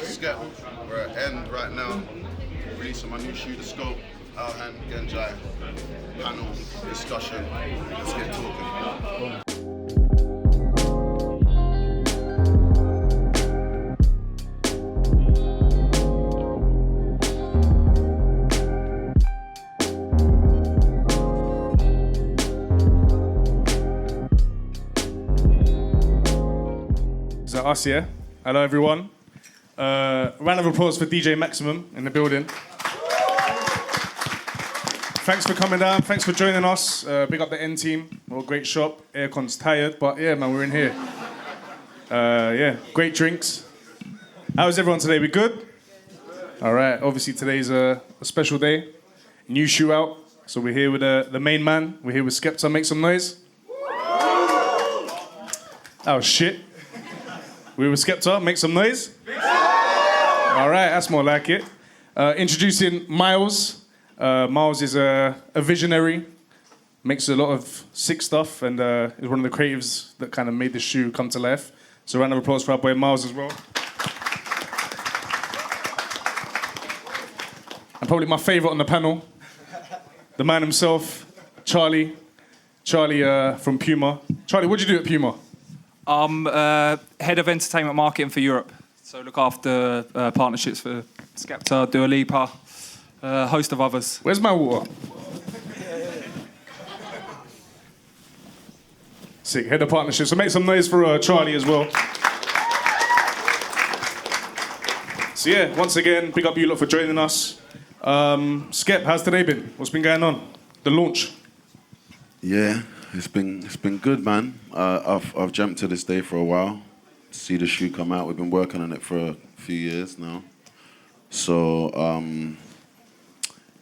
Skepta. We're at End right now. Releasing my new shoe, the Scope. Alhan Gençay. Panel, discussion. Let's get talking. Is that us, yeah? Hello, everyone. Round of applause for DJ Maximum in the building. Thanks for coming down. Thanks for joining us. Big up the N team. Well, great shop. Aircon's tired, but yeah, man, we're in here. Yeah, great drinks. How's everyone today? We good? All right. Obviously, today's a special day. New shoe out. So we're here with the main man. We're here with Skepta. Make some noise. Oh, shit. We're with Skepta. Make some noise. All right, that's more like it. Introducing Myles. Myles is a visionary, makes a lot of sick stuff, and is one of the creatives that kind of made the shoe come to life. So round of applause for our boy Myles as well. And probably my favourite on the panel, the man himself, Charlie. Charlie from Puma. Charlie, what do you do at Puma? I'm head of entertainment marketing for Europe. So look after partnerships for Skepta, Dua Lipa, a host of others. Where's my water? Sick, head of partnerships. So make some noise for Charlie as well. So yeah, once again, big up you lot for joining us. Skep, how's today been? What's been going on? The launch? Yeah, it's been good, man. I've jumped to this day for a while. See the shoe come out. We've been working on it for a few years now. So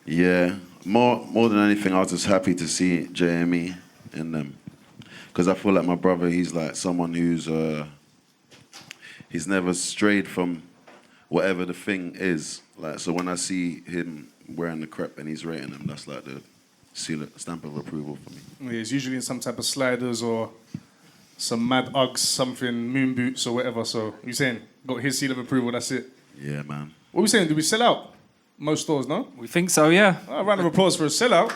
yeah, more than anything, I was just happy to see JME in them, because I feel like my brother, he's like someone who's he's never strayed from whatever the thing is. Like, so when I see him wearing the crepe and he's rating them, that's like the stamp of approval for me. Yeah, it's usually in some type of sliders or some mad Uggs, something, moon boots or whatever. So you're saying, got his seal of approval, that's it? Yeah, man. What are we saying? Did we sell out? Most stores, no? We think so, yeah. Round of applause for a sellout.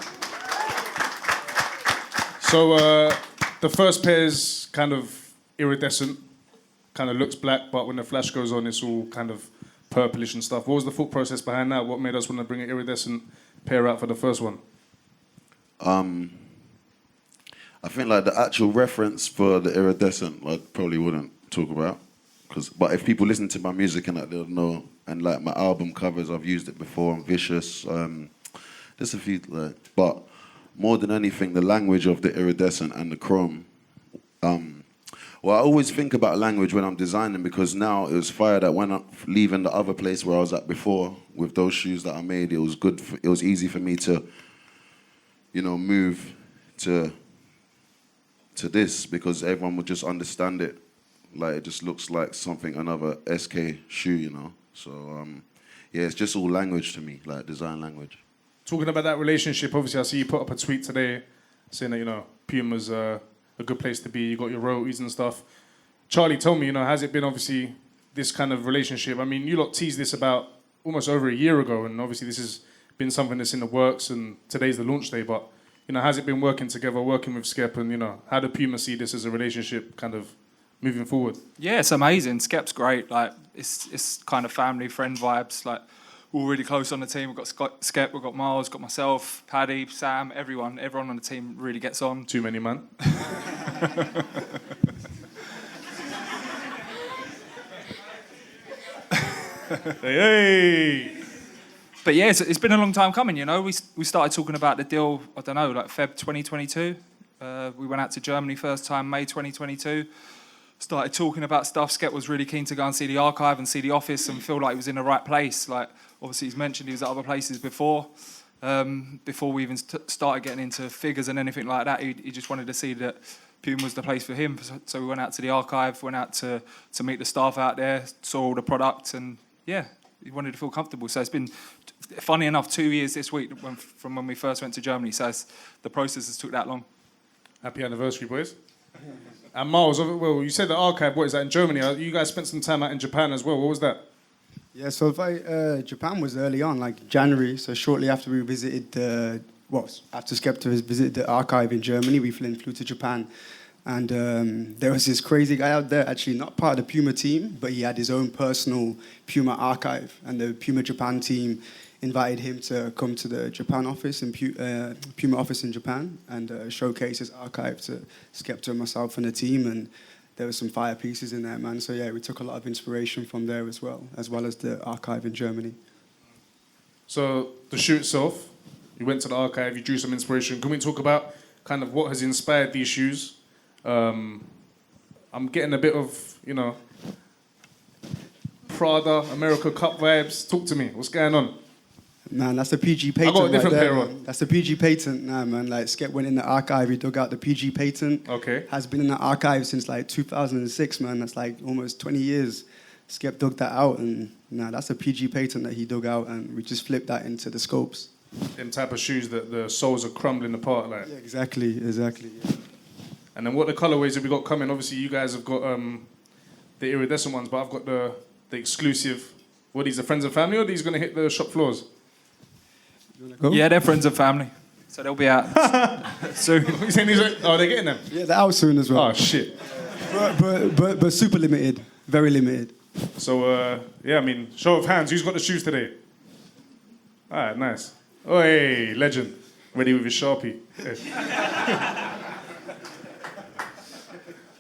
So the first pair's kind of iridescent, kind of looks black, but when the flash goes on, it's all kind of purplish and stuff. What was the thought process behind that? What made us want to bring an iridescent pair out for the first one? I think like the actual reference for the iridescent, I probably wouldn't talk about, but if people listen to my music and that, they'll know. And like my album covers, I've used it before on Vicious. There's a few, but more than anything, the language of the iridescent and the chrome. Well, I always think about language when I'm designing, because now it was fire that when I'm leaving the other place where I was at before with those shoes that I made, it was good. It was easy for me to, move to this, because everyone would just understand it. Like, it just looks like something, another SK shoe, So, yeah, it's just all language to me, like design language. Talking about that relationship, obviously, I see you put up a tweet today saying that, Puma's a good place to be. You got your royalties and stuff. Charlie, tell me, has it been obviously this kind of relationship? I mean, you lot teased this about almost over a year ago, and obviously this has been something that's in the works, and today's the launch day, but, has it been working together, working with Skep, and, how do Puma see this as a relationship kind of moving forward? Yeah, it's amazing. Skep's great. Like, it's kind of family, friend vibes. Like, we're all really close on the team. We've got Skep, we've got Myles, got myself, Paddy, Sam, everyone on the team really gets on. Too many, man. Hey! But yeah, it's been a long time coming, We started talking about the deal, I don't know, like Feb 2022. We went out to Germany first time, May 2022. Started talking about stuff. Skep was really keen to go and see the archive and see the office and feel like he was in the right place. Like, obviously he's mentioned he was at other places before we even started getting into figures and anything like that. He just wanted to see that Puma was the place for him. So we went out to the archive, went out to meet the staff out there, saw all the product, and yeah, he wanted to feel comfortable. So it's been, funny enough, 2 years this week from when we first went to Germany. So the process has took that long. Happy anniversary, boys. And Myles, well, you said the archive, what is that, in Germany? You guys spent some time out in Japan as well. What was that? Yeah, so if Japan was early on, like January, so shortly after we visited, after Skepta has visited the archive in Germany, we flew to Japan. And there was this crazy guy out there, actually not part of the Puma team, but he had his own personal Puma archive. And the Puma Japan team invited him to come to the Japan office, in Puma office in Japan, and showcase his archive to Skepta, myself, and the team. And there were some fire pieces in there, man. So yeah, we took a lot of inspiration from there as well as the archive in Germany. So the shoot itself, you went to the archive, you drew some inspiration. Can we talk about kind of what has inspired these shoes? I'm getting a bit of, Prada, America Cup vibes. Talk to me. What's going on? Man, that's the PG patent. I got a different right there, pair man. on. That's the PG patent now, man. Like, Skep went in the archive, he dug out the PG patent. Okay. Has been in the archive since like 2006, man. That's like almost 20 years. Skep dug that out, and that's a PG patent that he dug out, and we just flipped that into the scopes. Them type of shoes that the soles are crumbling apart, like. Yeah, exactly. Yeah. And then what the colorways have we got coming? Obviously, you guys have got the iridescent ones, but I've got the exclusive. What, these are friends and family, or are these going to hit the shop floors? Go? Yeah, they're friends and family, so they'll be out soon. You saying these are they getting them? Yeah, they're out soon as well. Oh, shit. But super limited. Very limited. So, show of hands. Who's got the shoes today? All right, nice. Oh, hey, legend. Ready with his Sharpie. Yeah.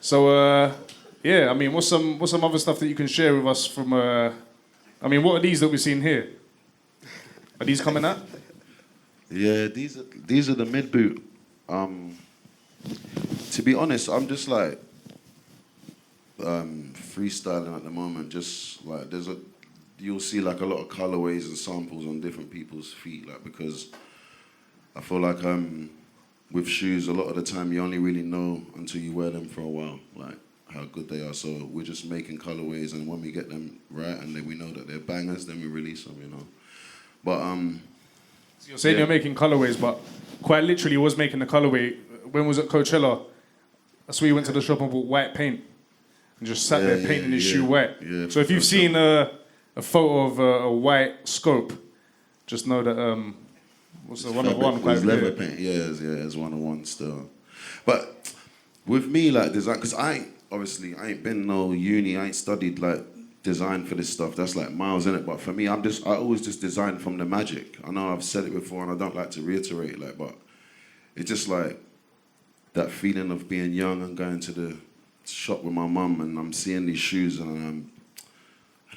So, what's some other stuff that you can share with us from... what are these that we've seen here? Are these coming out? Yeah, these are the mid boot. To be honest, I'm just like freestyling at the moment. Just like you'll see like a lot of colorways and samples on different people's feet, like, because I feel like with shoes, a lot of the time you only really know until you wear them for a while, like how good they are. So we're just making colorways, and when we get them right and then we know that they're bangers, then we release them, But So you're saying you're making colorways, but quite literally was making the colorway. When was it Coachella? That's where you went to the shop and bought white paint and just sat there painting his shoe white. Yeah, so if you've seen a photo of a white scope, just know that what's the one of one? It's leather paint. It's 101 still. But with me, like design, because I ain't been no uni. I ain't studied like design for this stuff. That's like Myles in it. But for me, I always just design from the magic. I know I've said it before, and I don't like to reiterate, like, but it's just like that feeling of being young and going to the shop with my mum, and I'm seeing these shoes, and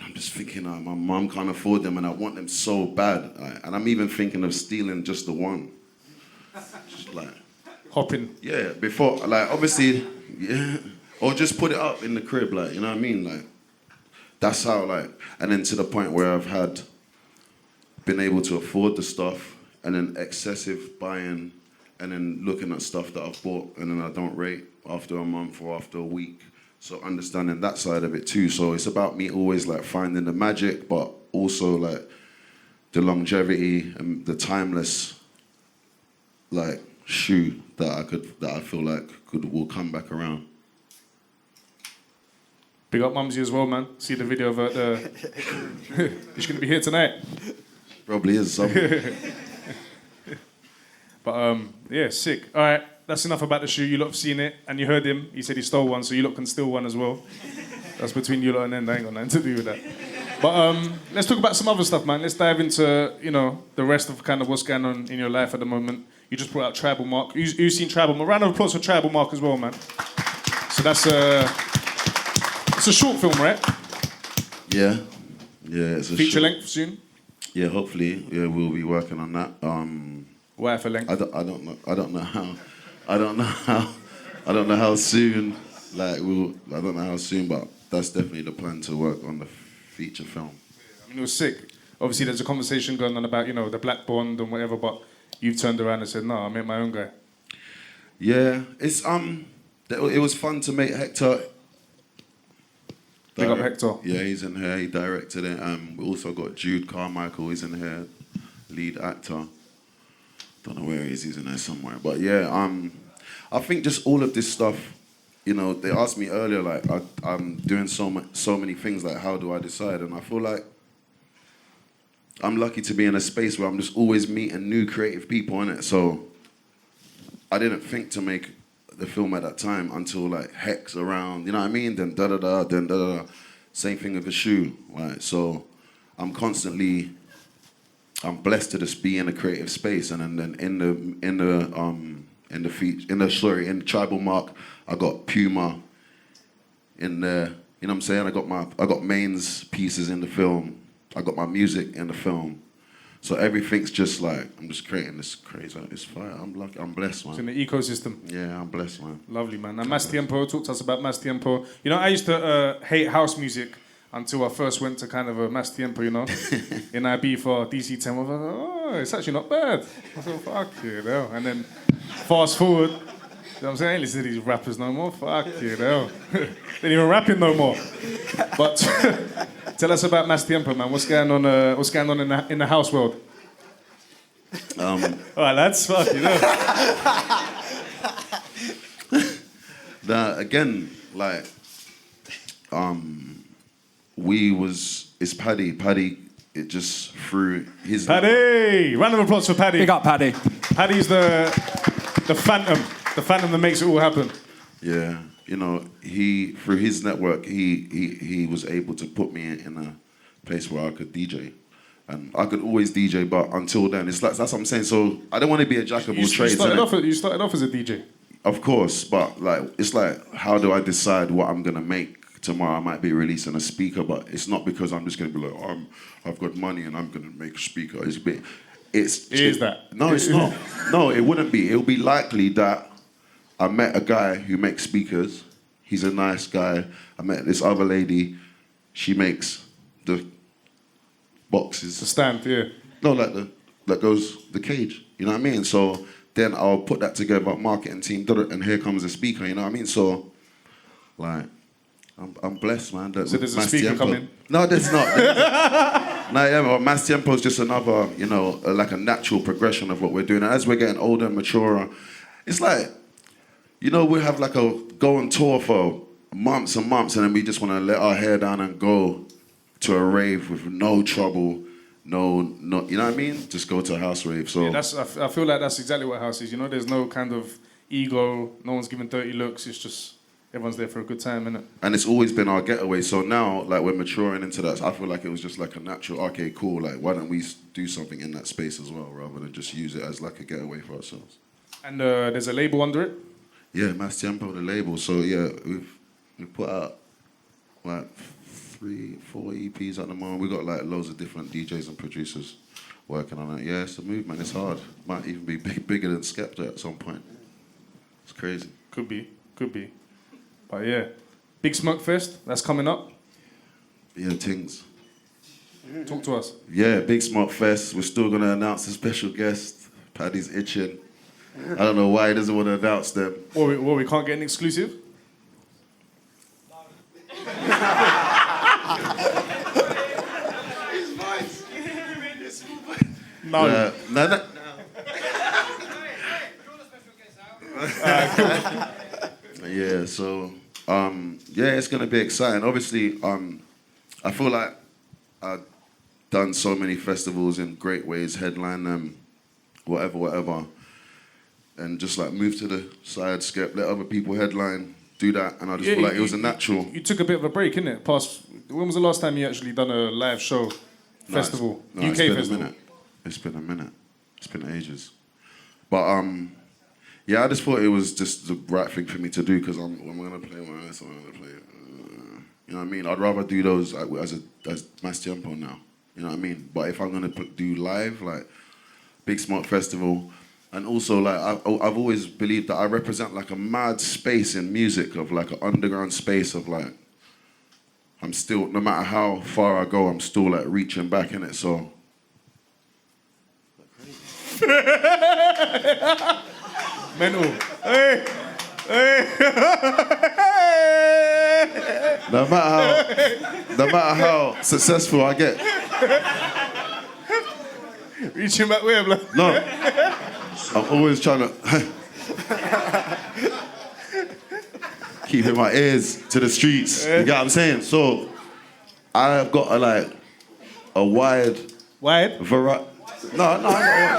I'm just thinking, my mum can't afford them, and I want them so bad. Like, and I'm even thinking of stealing just the one. Just like Hopping. Yeah, before, like, obviously, yeah, or just put it up in the crib, like, you know what I mean, like. That's how, like, and then to the point where I've been able to afford the stuff, and then excessive buying, and then looking at stuff that I've bought and then I don't rate after a month or after a week. So understanding that side of it too. So it's about me always like finding the magic, but also like the longevity and the timeless like shoe that I feel like will come back around. Big up Mumsy as well, man. See the video of her. She's going to be here tonight. Probably is somewhere. But, sick. All right, that's enough about the shoe. You lot have seen it, and you heard him. He said he stole one, so you lot can steal one as well. That's between you lot and them. I ain't got nothing to do with that. But let's talk about some other stuff, man. Let's dive into, the rest of kind of what's going on in your life at the moment. You just brought out Tribal Mark. Who's seen Tribal Mark? Round of applause for Tribal Mark as well, man. So that's it's a short film, right? Yeah, it's a feature short length soon. Yeah, hopefully. Yeah, we'll be working on that. Why for length? I don't know how soon. Like I don't know how soon, but that's definitely the plan to work on the feature film. I mean, it was sick. Obviously, there's a conversation going on about the Black Bond and whatever, but you've turned around and said, "No, I made my own guy." Yeah, it's it was fun to make Hector. Big up Hector. Yeah, he's in here. He directed it. We also got Jude Carmichael. He's in here, lead actor. Don't know where he is. He's in there somewhere. But yeah, I think just all of this stuff. They asked me earlier, like I'm doing so many things. Like, how do I decide? And I feel like I'm lucky to be in a space where I'm just always meeting new creative people in it. So I didn't think to make the film at that time until like Hex around, you know what I mean? Then da-da-da, then da-da-da. Same thing with the shoe, right? So I'm blessed to just be in a creative space. And then in the tribal mark, I got Puma in there. You know what I'm saying? I got Main's pieces in the film. I got my music in the film. So everything's just like, I'm just creating this crazy, it's fire. I'm lucky, I'm blessed, man. It's in the ecosystem. Yeah, I'm blessed, man. Lovely, man. And Mastero, talk to us about Mastero. You know, I used to hate house music until I first went to kind of a Mastero, you know, in IB for DC10. I was like, oh, it's actually not bad. I thought, fuck you know. And then fast forward, you know what I'm saying? I ain't listen to these rappers no more. Fuck you know. They ain't even rapping no more. But tell us about Mastero, man. What's going on in the house world? All right, lads. Fuck you know. Again, like, it's Paddy. Paddy, it just through his... Paddy! Round of applause for Paddy. Big up, Paddy. Paddy's the phantom. The phantom that makes it all happen. Yeah, you know, through his network, he was able to put me in a place where I could DJ. And I could always DJ, but until then, it's like, that's what I'm saying. So I don't want to be a jack of all trades. You started off as a DJ. Of course, but like, it's like, how do I decide what I'm going to make? Tomorrow I might be releasing a speaker, but it's not because I'm just going to be like, I've got money and I'm going to make a speaker. It is that. No, it's not. No, it wouldn't be. It would be likely that I met a guy who makes speakers. He's a nice guy. I met this other lady. She makes the boxes. The stand, yeah. No, like that goes the cage. You know what I mean? So then I'll put that together, marketing team, and here comes the speaker. You know what I mean? So, like, I'm blessed, man. So there's a speaker coming? No, there's not. No, yeah, but Mastero is just another, you know, like a natural progression of what we're doing. And as we're getting older and maturer, it's like, you know, we have like go on tour for months and months, and then we just want to let our hair down and go to a rave with no trouble, no, you know what I mean? Just go to a house rave. So yeah, I feel like that's exactly what house is. You know, there's no kind of ego. No one's giving dirty looks. It's just everyone's there for a good time, innit? And it's always been our getaway. So now, like, we're maturing into that. So I feel like it was just like a natural, okay, cool. Like, why don't we do something in that space as well, rather than just use it as like a getaway for ourselves? And there's a label under it. Yeah, Mastero, the label. So yeah, we've put out like 3-4 EPs at the moment. We got like loads of different DJs and producers working on it. Yeah, it's a movement. It's hard. Might even be bigger than Skepta at some point. It's crazy. Could be. But yeah, Big Smoke Fest, that's coming up. Yeah, things. Talk to us. Yeah, Big Smoke Fest. We're still going to announce a special guest. Paddy's itching. I don't know why he doesn't want to announce them. We can't get an exclusive? No. No. Yeah, so it's gonna be exciting. Obviously, I feel like I've done so many festivals in great ways, headline them, whatever, and just like move to the side, skip, let other people headline, do that, and I just feel like it was a natural. You took a bit of a break, innit? When was the last time you actually done a live show, festival, UK festival? It's been a minute. It's been ages, but yeah, I just thought it was just the right thing for me to do because I'm gonna play my ass. I'm gonna play. You know what I mean? I'd rather do those as Mastero now. You know what I mean? But if I'm gonna do live, like Big Smart Festival, and also like I've always believed that I represent like a mad space in music of like an underground space of like I'm still, no matter how far I go, I'm still like reaching back in it. So. Mental. Hey. No matter how successful I get. Reaching back where, blood? No. I'm always trying to keeping my ears to the streets. You get what I'm saying? So I've got a wide Wide? No, I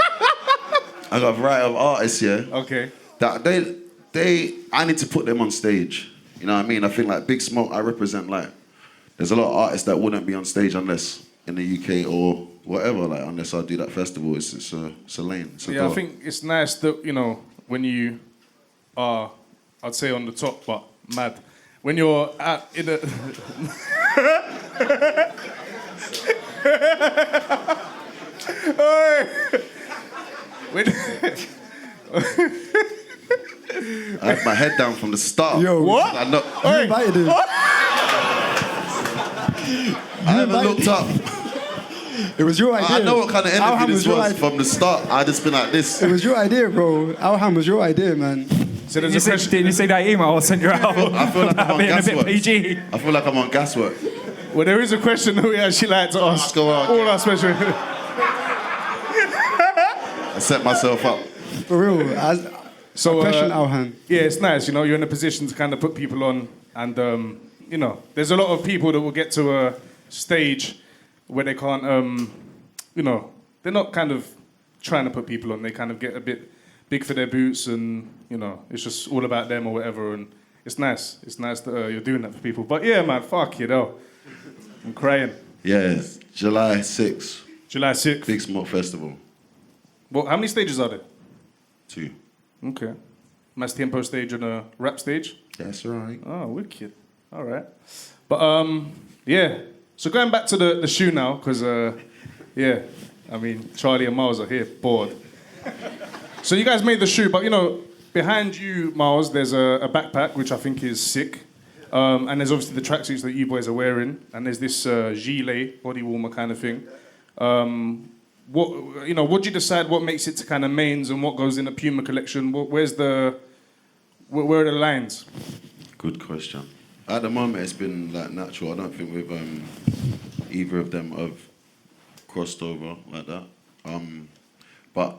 got a variety of artists, yeah. Okay. That I need to put them on stage. You know what I mean? I think like Big Smoke, I represent like, there's a lot of artists that wouldn't be on stage unless in the UK or whatever, like unless I do that festival. It's a lane. It's a Yeah, door. I think it's nice that, you know, when you are, I'd say on the top, but mad. When you're in a... when... I had my head down from the start. Yo, What? I, know, You invited him. I haven't looked up. It was your idea. I know what kind of Alhan interview this your was idea. from the start. I just been like this. It was your idea, bro. Alhan was your idea, man. So Didn't there's you, a see, question. didn't you see that email I sent you out? I feel like I'm on being a bit gaswork. PG. I feel like I'm on gaswork. Well, there is a question that we actually like to ask Go on. all our special... I set myself up. For real. So, Question, Alhan. yeah, it's nice, you know, you're in a position to kind of put people on, and, you know, there's a lot of people that will get to a stage where they can't, you know, they're not kind of trying to put people on, they kind of get a bit big for their boots, and, you know, it's just all about them or whatever, and it's nice that you're doing that for people. But yeah, man, fuck you know, I'm crying. Yeah, July 6th, July 6th. Big Smoke Festival. Well, how many stages are there? 2. Okay. Mass tempo stage and a rap stage? That's right. Oh, wicked. All right. But, yeah. So going back to the shoe now, because, yeah, I mean, Charlie and Myles are here, bored. So you guys made the shoe, but, you know, behind you, Myles, there's a backpack, which I think is sick. And there's obviously the tracksuits that you boys are wearing. And there's this gilet, body warmer kind of thing. What do you decide what makes it to kind of mains and what goes in the Puma collection? Where are the lines? Good question. At the moment, it's been like natural. I don't think we've either of them have crossed over like that. But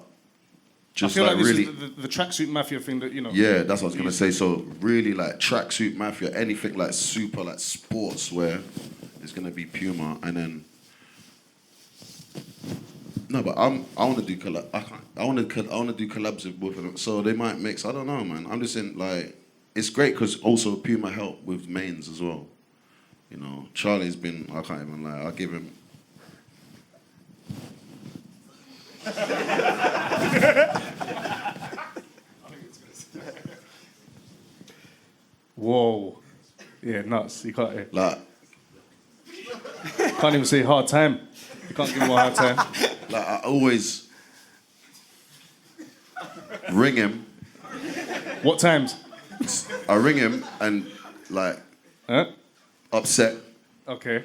just I feel like this really, is the tracksuit mafia thing that, you know. yeah, that's what I was gonna say. So really, like tracksuit mafia, anything like super like sportswear is gonna be Puma, and then. No, but I want to do collab. I want to do collabs with both of them. So they might mix. I don't know, man. I'm just in like. It's great because also Puma help with mains as well. You know, Charlie's been. I can't even lie. I'll give him. Whoa. Yeah, nuts. You can't. Like, Can't even say hard time. You can't give him a hard time. like I always ring him. What times? I ring him and like Huh? upset, Okay.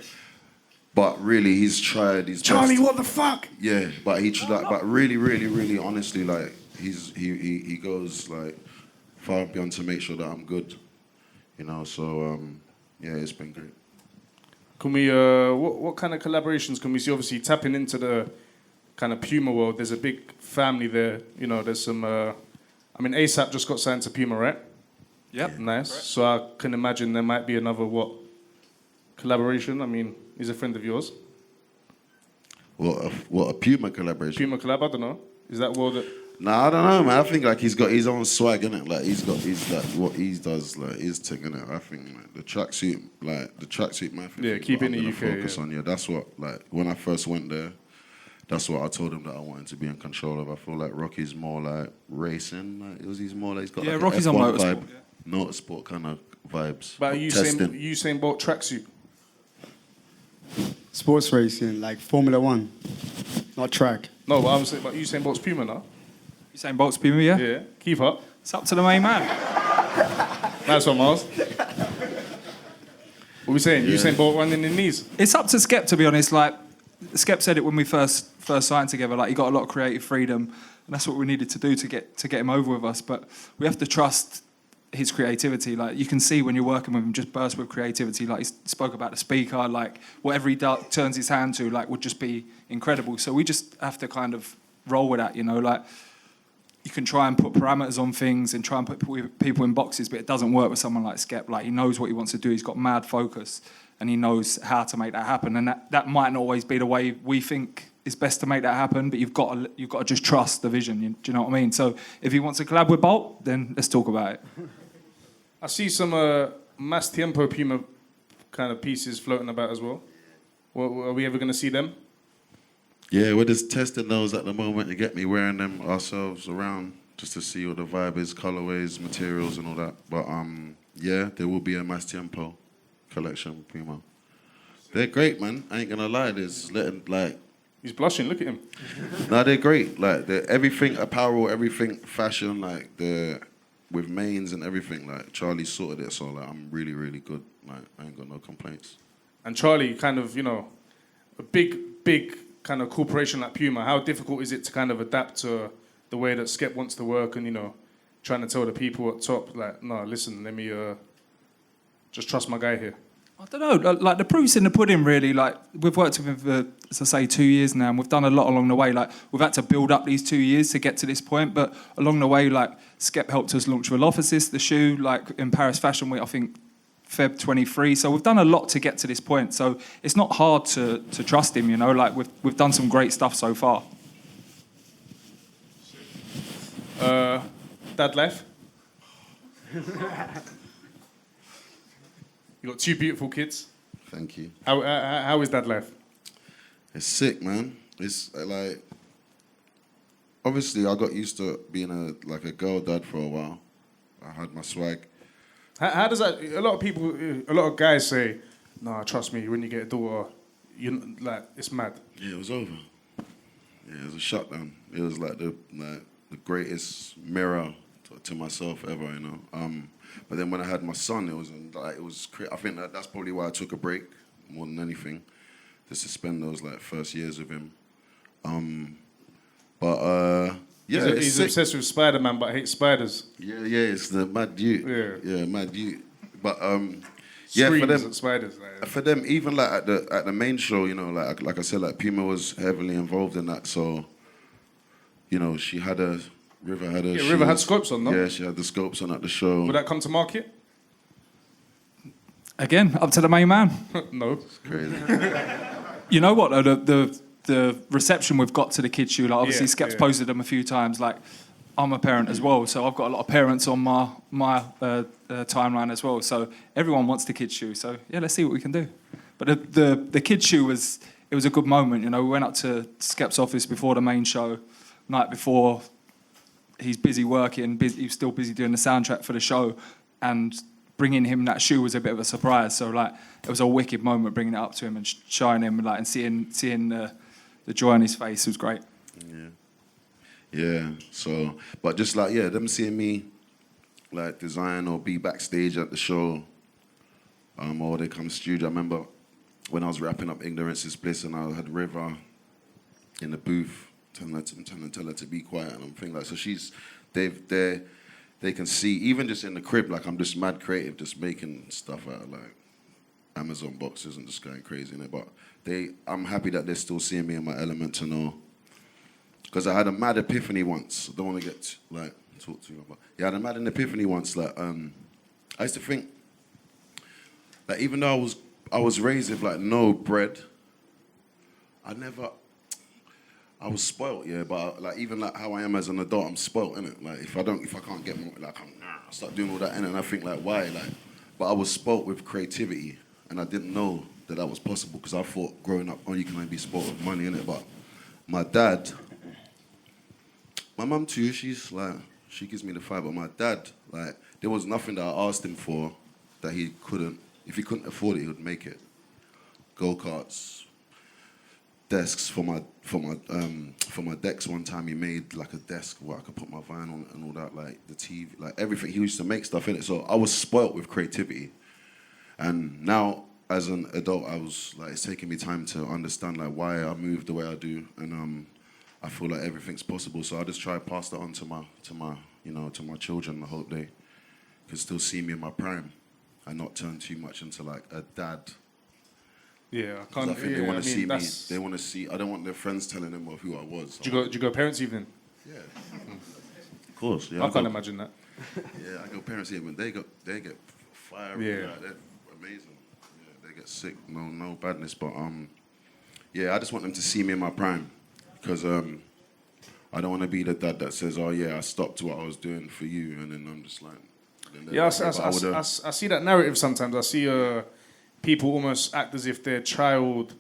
but really he's tried his Charlie, best. what the fuck? Yeah, but he tried. But really, really, really, honestly, like he goes like far beyond to make sure that I'm good. You know, so yeah, it's been great. Can we, what kind of collaborations can we see? Obviously, tapping into the kind of Puma world, there's a big family there. You know, there's some, I mean, ASAP just got signed to Puma, right? Yep. Nice. So I can imagine there might be another, collaboration? I mean, he's a friend of yours. What a Puma collaboration? Puma collab, I don't know. Is that world that... Nah, I don't know, man. I think like he's got his own swag, innit? Like he's like what he does, like his thing, innit? I think like, the tracksuit method. Yeah, is keep what in I'm the gonna UK, focus yeah. on. Yeah, that's what like when I first went there. That's what I told him that I wanted to be in control of. I feel like Rocky's more like racing. Like he's more like he's got like Rocky's an on F1 motorsport. vibe, motorsport kind of vibes. But testing. Usain Bolt tracksuit. Sports racing, like Formula One, not track. No, but I'm saying, but Usain Bolt's Puma now. You saying Bolt's Puma, yeah? Yeah, keep up. It's up to the main man. Nice one, Myles. What are we saying? Yeah. Usain Bolt running in knees. It's up to Skep, to be honest. Like, Skep said it when we first signed together. Like, he got a lot of creative freedom, and that's what we needed to do to get him over with us. But we have to trust his creativity. Like, you can see when you're working with him, just burst with creativity. Like, he spoke about the speaker. Like, whatever he turns his hand to, like, would just be incredible. So we just have to kind of roll with that, you know. Like, you can try and put parameters on things and try and put people in boxes, but it doesn't work with someone like Skep. Like, he knows what he wants to do. He's got mad focus, and he knows how to make that happen. And that might not always be the way we think it's best to make that happen, but you've got to just trust the vision. Do you know what I mean? So if he wants to collab with Bolt, then let's talk about it. I see some Mastero Puma kind of pieces floating about as well. Are we ever going to see them? Yeah, we're just testing those at the moment to get me wearing them ourselves around just to see what the vibe is, colorways, materials, and all that. But yeah, there will be a Mastero collection, Puma. They're great, man. I ain't gonna lie. There's like. He's blushing. Look at him. No, they're great. Like everything apparel, everything fashion, like with mains and everything. Like Charlie sorted it, so like I'm really, really good. Like I ain't got no complaints. And Charlie, kind of, a big kind of corporation like Puma. How difficult is it to kind of adapt to the way that Skep wants to work, and trying to tell the people at top, like, no, listen, let me just trust my guy here. I don't know, like the proof's in the pudding, really. Like we've worked with him for, as I say, 2 years now, and we've done a lot along the way. Like we've had to build up these 2 years to get to this point, but along the way, like Skep helped us launch Velocisis, the shoe, like in Paris Fashion Week, I think Feb 23. So we've done a lot to get to this point. So it's not hard to trust him, like we've done some great stuff so far. Dad left. You got 2 beautiful kids. Thank you. How is Dad life? It's sick, man. It's like obviously I got used to being a girl dad for a while. I had my swag. How does that? A lot of guys say, "Nah, trust me. When you get a daughter, it's mad." Yeah, it was over. Yeah, it was a shutdown. It was like the greatest mirror to myself ever, But then when I had my son, I think that's probably why I took a break more than anything, just to spend those first years with him. Yeah, he's obsessed with Spider-Man, but hates spiders. Yeah, it's the mad dude. Yeah, mad dude. But yeah, Screams for them, at spiders. even at the main show, like I said, Puma was heavily involved in that. So, she had River had River had scopes on, no? Yeah, she had the scopes on at the show. Would that come to market? Again, up to the main man. No. It's crazy. You know what, though, the reception we've got to the kids' shoe, like obviously Skep's posted them a few times, like I'm a parent as well, so I've got a lot of parents on my timeline as well, so everyone wants the kids' shoe, so yeah, let's see what we can do. But the kids' shoe was a good moment, we went up to Skep's office before the main show, night before, he's busy working, he was still busy doing the soundtrack for the show, and bringing him that shoe was a bit of a surprise, so it was a wicked moment bringing it up to him and showing him, and seeing the joy on his face was great. Yeah. So, but just them seeing me design or be backstage at the show, or they come studio. I remember when I was wrapping up Ignorance is Bliss, and I had River in the booth telling her to be quiet, and I'm thinking so they can see even just in the crib, I'm just mad creative, just making stuff out of Amazon boxes and just going crazy in it. But I'm happy that they're still seeing me in my element to know. Because I had a mad epiphany once. I don't want to get talk to you about. Yeah, I had a mad epiphany once. I used to think even though I was raised with no bread, I was spoilt, yeah. But even how I am as an adult, I'm spoilt, innit? If I can't get more, I start doing all that, innit? And I think why, but I was spoilt with creativity, and I didn't know that was possible because I thought growing up, you can only be spoilt with money, innit? But my dad, my mum too, she's she gives me the five, but my dad, there was nothing that I asked him for that he couldn't. If he couldn't afford it, he would make it. Go-karts, desks for my decks. One time he made a desk where I could put my vinyl on and all that, the TV, everything. He used to make stuff in it. So I was spoilt with creativity. And now as an adult, I was it's taking me time to understand why I move the way I do, and I feel like everything's possible. So I just try to pass that on to my children. I hope they can still see me in my prime and not turn too much into a dad. Yeah, I can't. I think they want to see me. That's... They want to see. I don't want their friends telling them who I was. Did you go parents' evening? Yeah, of course. Yeah, I can't imagine that. Yeah, I go parents' evening. They get fire. Yeah, they're amazing. Yeah, they get sick. No badness. But yeah, I just want them to see me in my prime, because I don't want to be the dad that says, "Oh yeah, I stopped what I was doing for you," and then I'm just like, Yeah, I see that narrative sometimes. I see people almost act as if their child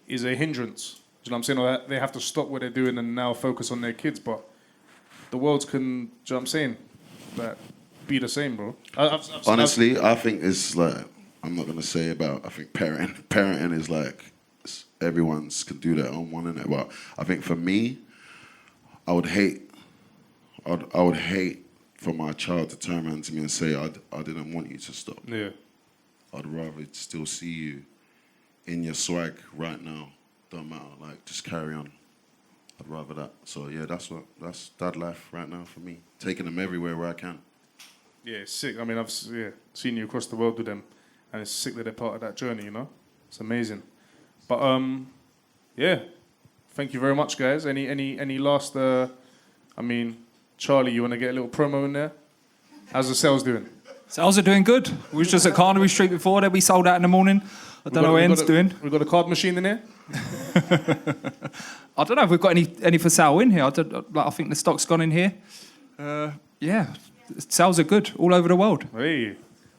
is a hindrance. Do you know what I'm saying? Or that they have to stop what they're doing and now focus on their kids. But the world can, do you know what I'm saying? Like, be the same, bro. Honestly, I think it's like, I'm not gonna say about. I think parenting is like everyone's can do their own one, innit? But I think for me, I would hate for my child to turn around to me and say, I didn't want you to stop. Yeah. I'd rather still see you in your swag right now. Don't matter, like, just carry on. I'd rather that. So yeah, that's dad life right now for me. Taking them everywhere where I can. Yeah, it's sick. I mean, I've seen you across the world with them, and it's sick that they're part of that journey, you know? It's amazing. But, yeah, thank you very much, guys. Any last, I mean, Charlie, you want to get a little promo in there? How's the sales doing? Sales are doing good. We was just at Carnaby Street before. They'll be sold out in the morning. I don't know what Ian's doing. We've got a card machine in here? I don't know if we've got any for sale in here. I think the stock's gone in here. Yeah, sales are good all over the world. Hey,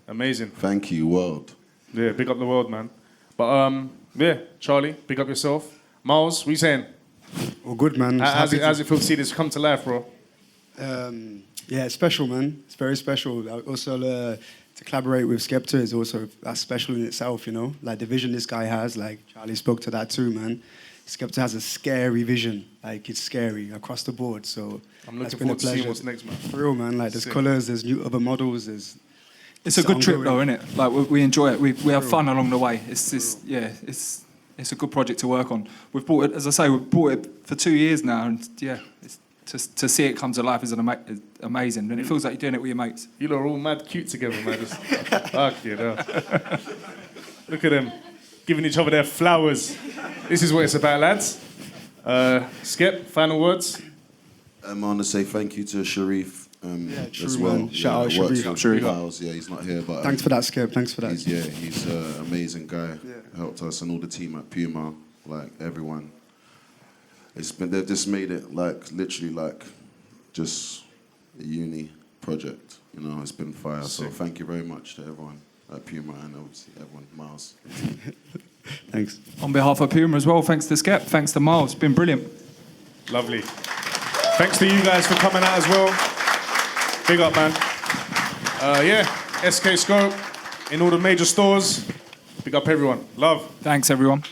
amazing. Thank you, world. Yeah, big up the world, man. But, yeah, Charlie, big up yourself. Myles, what are you saying? All good, man. How's it feel to see this come to life, bro? Yeah, it's special, man. It's very special. Also, to collaborate with Skepta is also that's special in itself, you know? Like, the vision this guy has, like, Charlie spoke to that too, man. Skepta has a scary vision. Like, it's scary across the board, so I'm looking forward to seeing what's next, man. For real, man. Like, there's colours, there's new other models, there's... It's a good trip, though, isn't it? Like, we enjoy it. We have fun along the way. It's a good project to work on. We've bought it, as I say, we've bought it for 2 years now, and yeah, to see it come to life is amazing, and it feels like you're doing it with your mates. You lot are all mad cute together, man. Just, fuck you know. Look at them, giving each other their flowers. This is what it's about, lads. Skep, final words? I want to say thank you to Sharif true, as well. man. Shout out Sharif. Sharif. Yeah, he's not here, but Thanks for that, Skep. Thanks for that. He's an amazing guy. Yeah. Helped us and all the team at Puma, like everyone. They've just made it like literally like just a uni project. You know, it's been fire. So thank you very much to everyone at Puma and obviously everyone, Myles. Thanks. On behalf of Puma as well, thanks to Skep, thanks to Myles. It's been brilliant. Lovely. Thanks to you guys for coming out as well. Big up, man. SK Scope in all the major stores. Big up everyone. Love. Thanks, everyone.